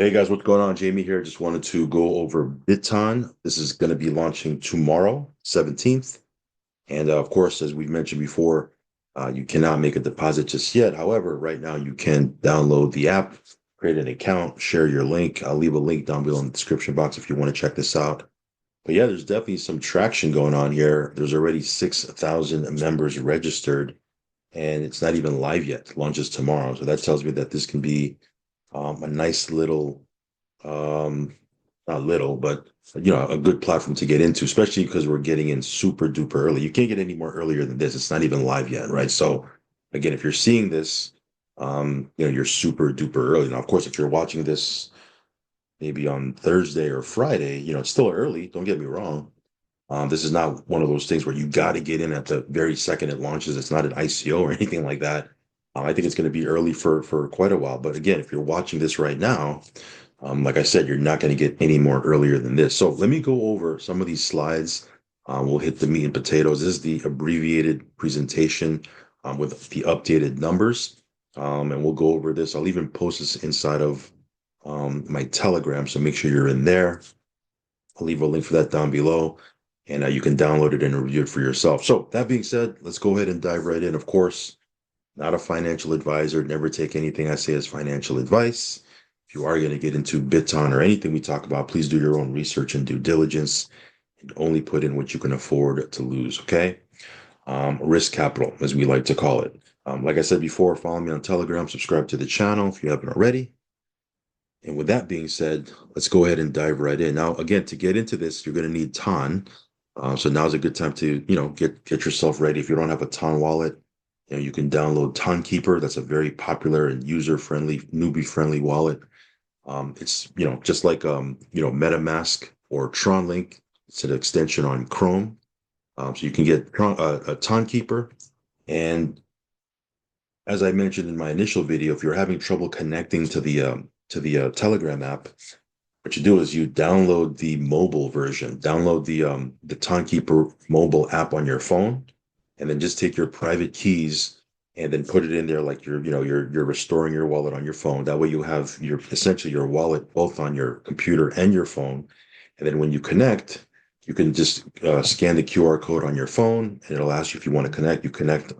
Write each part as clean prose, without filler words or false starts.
Hey guys, what's going on? Jamie here. Just wanted to go over BitTON. This is going to be launching tomorrow, 17th. And of course, as we've mentioned before, you cannot make a deposit just yet. However, right now you can download the app, create an account, share your link. I'll leave a link down below in the description box if you want to check this out. But yeah, there's definitely some traction going on here. There's already 6,000 members registered, and it's not even live yet. It launches tomorrow. So that tells me that this can be a nice little not little, but a good platform to get into, especially because we're getting in super duper early. You can't get any more earlier than this. It's not even live yet, right? So again, if you're seeing this, you're super duper early. Now, of course, if you're watching this maybe on Thursday or Friday, it's still early. Don't get me wrong. This is not one of those things where you got to get in at the very second it launches. It's not an ICO or anything like that. I think it's going to be early for quite a while. But again, if you're watching this right now, like I said, you're not going to get any more earlier than this. So let me go over some of these slides. We'll hit the meat and potatoes. This is the abbreviated presentation with the updated numbers. And we'll go over this. I'll even post this inside of my Telegram. So make sure you're in there. I'll leave a link for that down below. And you can download it and review it for yourself. So that being said, let's go ahead and dive right in. Of course, not a financial advisor. Never take anything I say as financial advice. If you are going to get into BitTON or anything we talk about, please do your own research and due diligence and only put in what you can afford to lose, okay? Risk capital, as we like to call it. Like I said before, follow me on Telegram, subscribe to the channel if you haven't already. And with that being said, let's go ahead and dive right in. Now, again, to get into this, you're going to need TON. So now's a good time to, get yourself ready. If you don't have a TON wallet, you can download TON Keeper. That's a very popular and user-friendly, newbie-friendly wallet. It's, just like, MetaMask or TronLink. It's an extension on Chrome. So you can get a TON Keeper. And as I mentioned in my initial video, if you're having trouble connecting to the Telegram app, what you do is you download the mobile version, download the Timekeeper mobile app on your phone, and then just take your private keys and then put it in there like you're restoring your wallet on your phone. That way you have essentially your wallet both on your computer and your phone. And then when you connect, you can just scan the QR code on your phone, and it'll ask you if you want to connect. You connect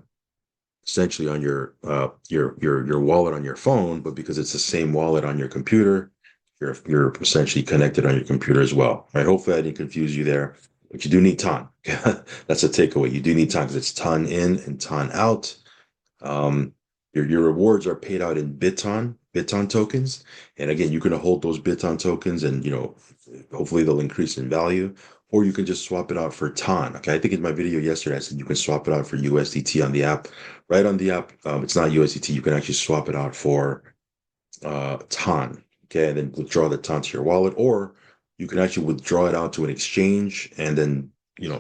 essentially on your wallet on your phone, but because it's the same wallet on your computer, you're essentially connected on your computer as well. Right? Hopefully I didn't confuse you there. But you do need TON. That's a takeaway. You do need TON because it's TON in and TON out. Um, your rewards are paid out in BitTON tokens. And again, you can hold those BitTON tokens and, hopefully they'll increase in value, or you can just swap it out for TON. Okay. I think in my video yesterday, I said you can swap it out for USDT on the app. Right on the app, it's not USDT. You can actually swap it out for TON. Okay. And then withdraw the TON to your wallet, or you can actually withdraw it out to an exchange and then,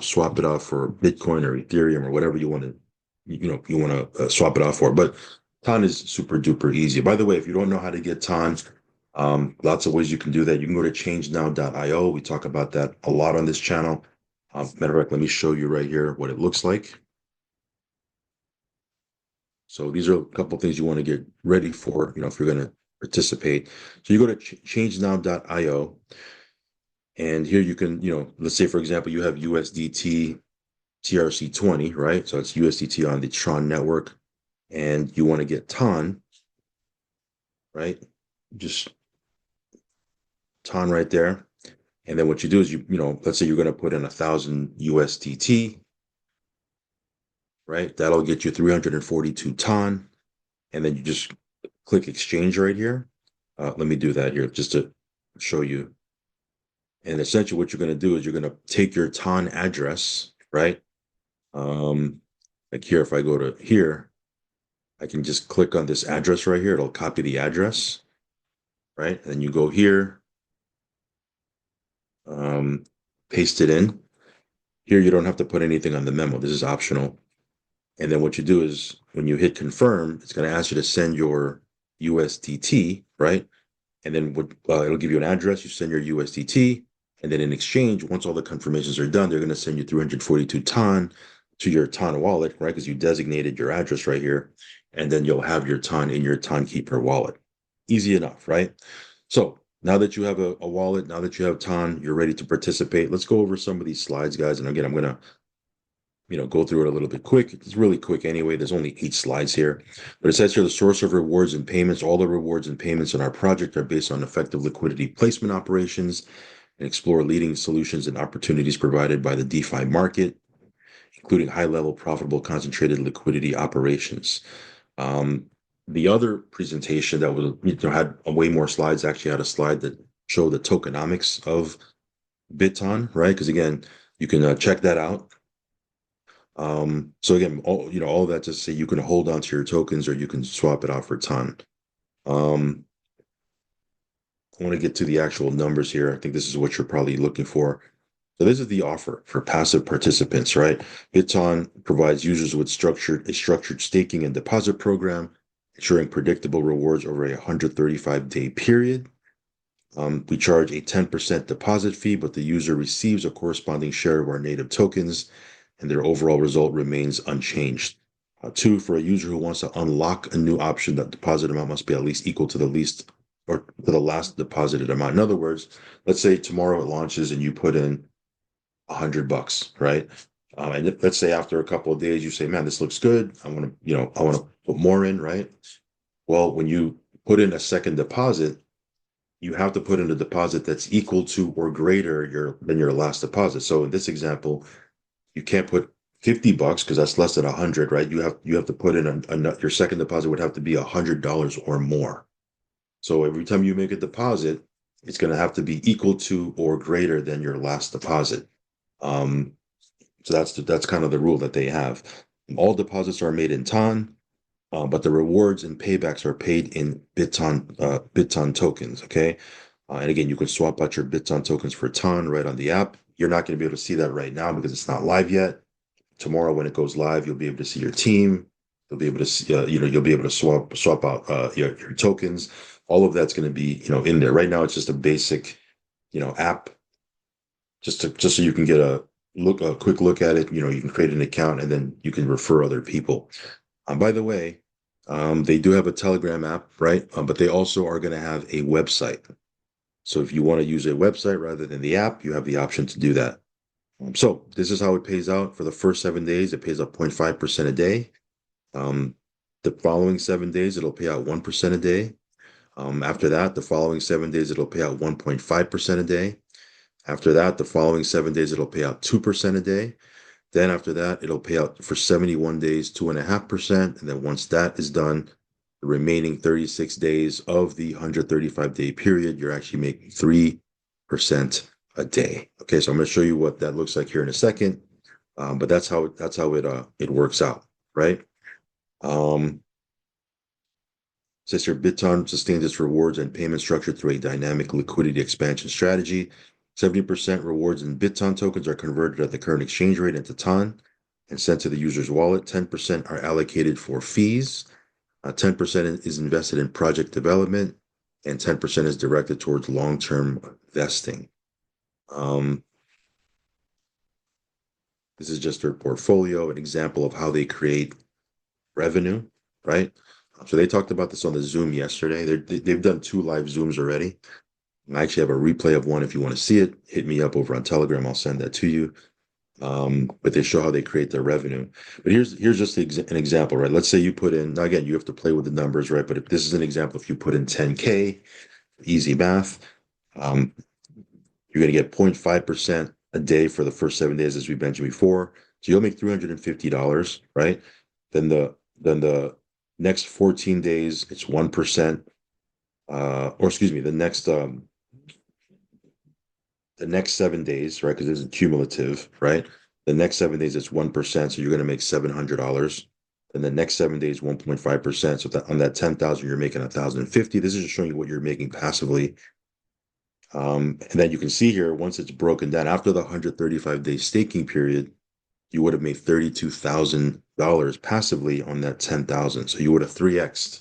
swap it out for Bitcoin or Ethereum or whatever you want to swap it out for. But TON is super duper easy. By the way, if you don't know how to get TON, lots of ways you can do that. You can go to changenow.io. We talk about that a lot on this channel. Matter of fact, let me show you right here what it looks like. So these are a couple of things you want to get ready for, if you're going to participate. So you go to changenow.io, and here you can, let's say, for example, you have USDT TRC20, right? So it's USDT on the Tron network, and you want to get TON, right? Just TON right there. And then what you do is let's say you're going to put in 1,000 USDT, right? That'll get you 342 TON. And then you just click exchange right here. Let me do that here just to show you. And essentially what you're going to do is you're going to take your TON address, right? Like here, if I go to here, I can just click on this address right here. It'll copy the address, right? And then you go here, paste it in. Here, you don't have to put anything on the memo. This is optional. And then what you do is when you hit confirm, it's going to ask you to send your USDT, right? And then it'll give you an address. You send your USDT. And then in exchange, once all the confirmations are done, they're going to send you 342 TON to your TON wallet, right? Because you designated your address right here. And then you'll have your TON in your TON Keeper wallet. Easy enough, right? So Now that you have a wallet, now that you have TON, you're ready to participate. Let's go over some of these slides, guys. And again, I'm gonna go through it a little bit quick. It's really quick anyway. There's only 8 slides here, but it says here the source of rewards and payments. All the rewards and payments in our project are based on effective liquidity placement operations and explore leading solutions and opportunities provided by the DeFi market, including high-level, profitable, concentrated liquidity operations. Um, the other presentation that was had way more slides actually had a slide that showed the tokenomics of BitTON, right? Because again, you can check that out. So again, all that to say you can hold on to your tokens or you can swap it out for TON. I want to get to the actual numbers here. I think this is what you're probably looking for. So this is the offer for passive participants, right? BitTON provides users with a structured staking and deposit program, ensuring predictable rewards over a 135-day period. We charge a 10% deposit fee, but the user receives a corresponding share of our native tokens, and their overall result remains unchanged. Two, for a user who wants to unlock a new option, that deposit amount must be at least equal to the least or to the last deposited amount. In other words, let's say tomorrow it launches and you put in $100, right? And let's say after a couple of days you say, "Man, this looks good. I want to put more in," right? Well, when you put in a second deposit, you have to put in a deposit that's equal to or greater than your last deposit. So in this example, you can't put $50 because that's less than 100, right? You have to put in your second deposit would have to be $100 or more. So every time you make a deposit, it's going to have to be equal to or greater than your last deposit. So that's kind of the rule that they have. All deposits are made in TON, but the rewards and paybacks are paid in BitTON tokens. Okay, and again, you can swap out your BitTON tokens for TON right on the app. You're not going to be able to see that right now because it's not live yet. Tomorrow, when it goes live, you'll be able to see your team. You'll be able to see, you'll be able to swap out your tokens. All of that's going to be in there. Right now, it's just a basic app, just so you can get a quick look at it. You can create an account and then you can refer other people. By the way, they do have a Telegram app, right? But they also are going to have a website. So if you want to use a website rather than the app, you have the option to do that. So this is how it pays out for the first 7 days. It pays out 0.5% a day. The following 7 days, it'll pay out 1% a day. After that, the following 7 days, it'll pay out 1.5% a day. After that, the following 7 days, it'll pay out 2% a day. Then after that, it'll pay out for 71 days, 2.5%. And then once that is done, the remaining 36 days of the 135-day period, you're actually making 3% a day. Okay, so I'm going to show you what that looks like here in a second. But that's how it works out, right? Says here, BitTON sustains its rewards and payment structure through a dynamic liquidity expansion strategy. 70% rewards in BitTON tokens are converted at the current exchange rate into TON and sent to the user's wallet. 10% are allocated for fees. 10% is invested in project development, and 10% is directed towards long-term vesting. This is just their portfolio, an example of how they create revenue, right? So they talked about this on the Zoom yesterday. They've done 2 live Zooms already. I actually have a replay of one. If you want to see it, hit me up over on Telegram. I'll send that to you. But they show how they create their revenue. But here's just an example, right? Let's say you put in, now again, you have to play with the numbers, right? But if this is an example, if you put in 10K, easy math, you're going to get 0.5% a day for the first 7 days, as we mentioned before. So you'll make $350, right? Then the next 14 days, it's 1%. Or excuse me, the next 7 days, right? Because it's cumulative, right? The next 7 days, it's 1%. So you're going to make $700. And the next 7 days, 1.5%. So on that 10,000, you're making 1,050. This is just showing you what you're making passively. And then you can see here, once it's broken down, after the 135-day staking period, you would have made $32,000 passively on that 10,000. So you would have 3x'd.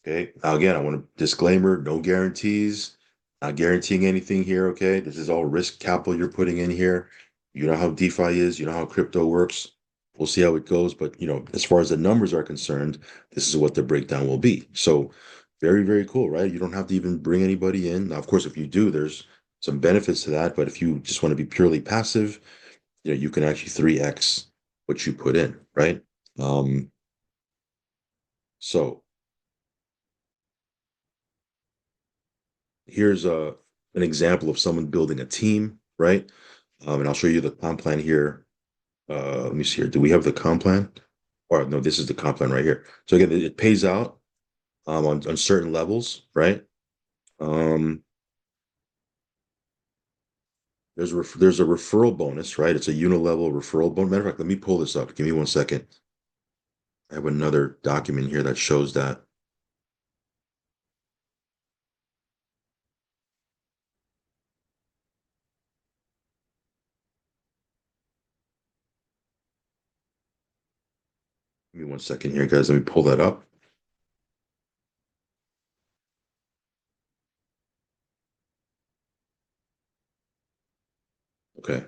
Okay. Now, again, I want a disclaimer, no guarantees, not guaranteeing anything here. Okay. This is all risk capital you're putting in here. You know how DeFi is, you know how crypto works. We'll see how it goes. But, as far as the numbers are concerned, this is what the breakdown will be. So Very, very cool, right? You don't have to even bring anybody in. Now, of course, if you do, there's some benefits to that. But if you just want to be purely passive, you can actually 3x what you put in, right? Um, so here's an example of someone building a team, right? And I'll show you the comp plan here. Let me see here. Do we have the comp plan? Or no, this is the comp plan right here. So again, it pays out on certain levels, right? Um, there's a referral bonus, right? It's a unilevel referral bonus. Matter of fact, let me pull this up. Give me 1 second. I have another document here that shows that. Give me 1 second here, guys. Let me pull that up. Okay.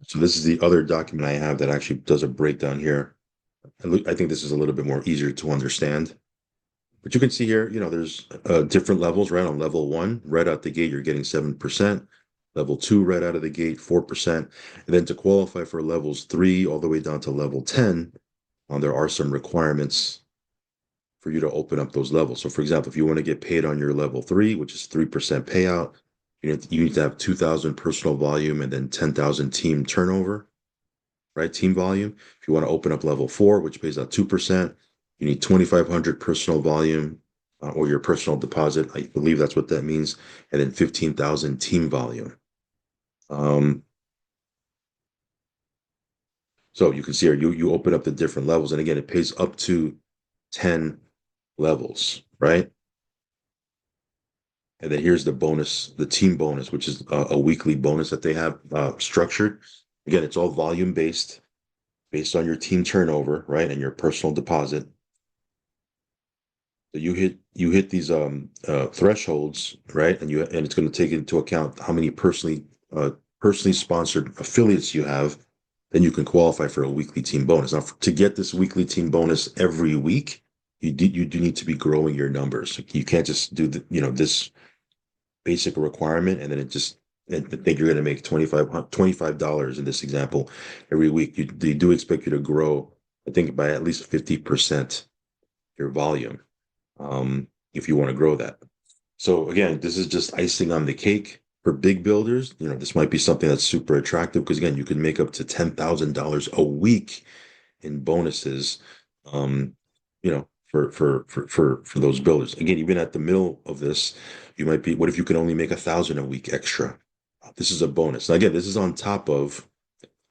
So this is the other document I have that actually does a breakdown here. I think this is a little bit more easier to understand. But you can see here, there's different levels, right? On level one, right out the gate, you're getting 7%. Level two, right out of the gate, 4%. And then to qualify for levels three all the way down to level 10, there are some requirements for you to open up those levels. So, for example, if you want to get paid on your level three, which is 3% payout, you need to have 2,000 personal volume and then 10,000 team turnover, right? Team volume. If you want to open up level four, which pays out 2%, you need 2,500 personal volume or your personal deposit. I believe that's what that means. And then 15,000 team volume. Um, so you can see here, you open up the different levels. And again, it pays up to 10 levels, right? And then here's the bonus, the team bonus, which is a weekly bonus that they have structured. Again, it's all volume based on your team turnover, right, and your personal deposit. So you hit these thresholds, right, and it's going to take into account how many personally sponsored affiliates you have. Then you can qualify for a weekly team bonus. Now, to get this weekly team bonus every week, you do need to be growing your numbers. You can't just do this basic requirement and then and think you're going to make $25 in this example every week. They do expect you to grow, I think, by at least 50% your volume, if you want to grow that. So again, this is just icing on the cake for big builders. This might be something that's super attractive because again, you can make up to $10,000 a week in bonuses, for those builders. Again, even at the middle of this, you might be, what if you can only make 1,000 a week extra? This is a bonus. Now, again, this is on top of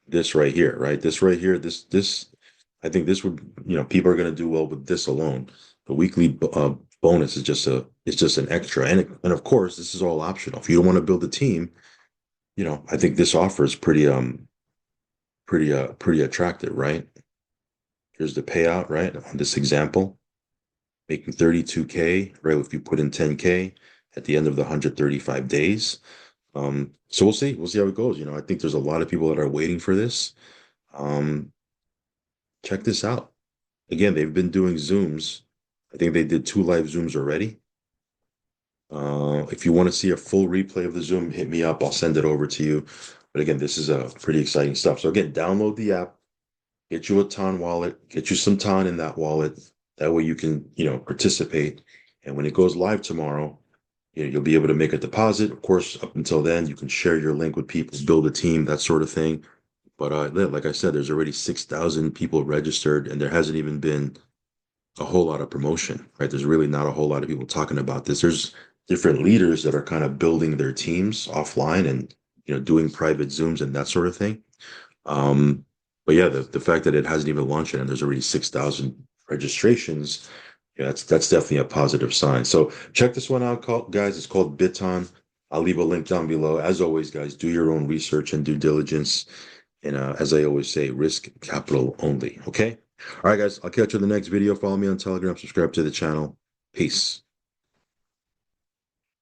this right here, right? This right here, I think this would, people are going to do well with this alone. The weekly bonus is just an extra, and of course, this is all optional. If you don't want to build a team, I think this offer is pretty attractive, right? Here's the payout, right? On this example, making 32K, right? If you put in 10K at the end of the 135 days. So we'll see. We'll see how it goes. I think there's a lot of people that are waiting for this. Um, Check this out. Again, they've been doing Zooms. I think they did 2 live Zooms already. If you want to see a full replay of the Zoom, hit me up. I'll send it over to you. But again, this is a pretty exciting stuff. So again, download the app, get you a Ton wallet, get you some Ton in that wallet. That way you can, participate. And when it goes live tomorrow, you'll be able to make a deposit. Of course, up until then, you can share your link with people, build a team, that sort of thing. But like I said, there's already 6,000 people registered, and there hasn't even been a whole lot of promotion, right? There's really not a whole lot of people talking about this. There's different leaders that are kind of building their teams offline and doing private Zooms and that sort of thing. But yeah, the fact that it hasn't even launched yet and there's already 6,000 registrations, yeah, that's definitely a positive sign. So check this one out, guys. It's called BitTON. I'll leave a link down below. As always, guys, do your own research and due diligence. And as I always say, risk capital only. Okay. All right, guys. I'll catch you in the next video. Follow me on Telegram. Subscribe to the channel. Peace.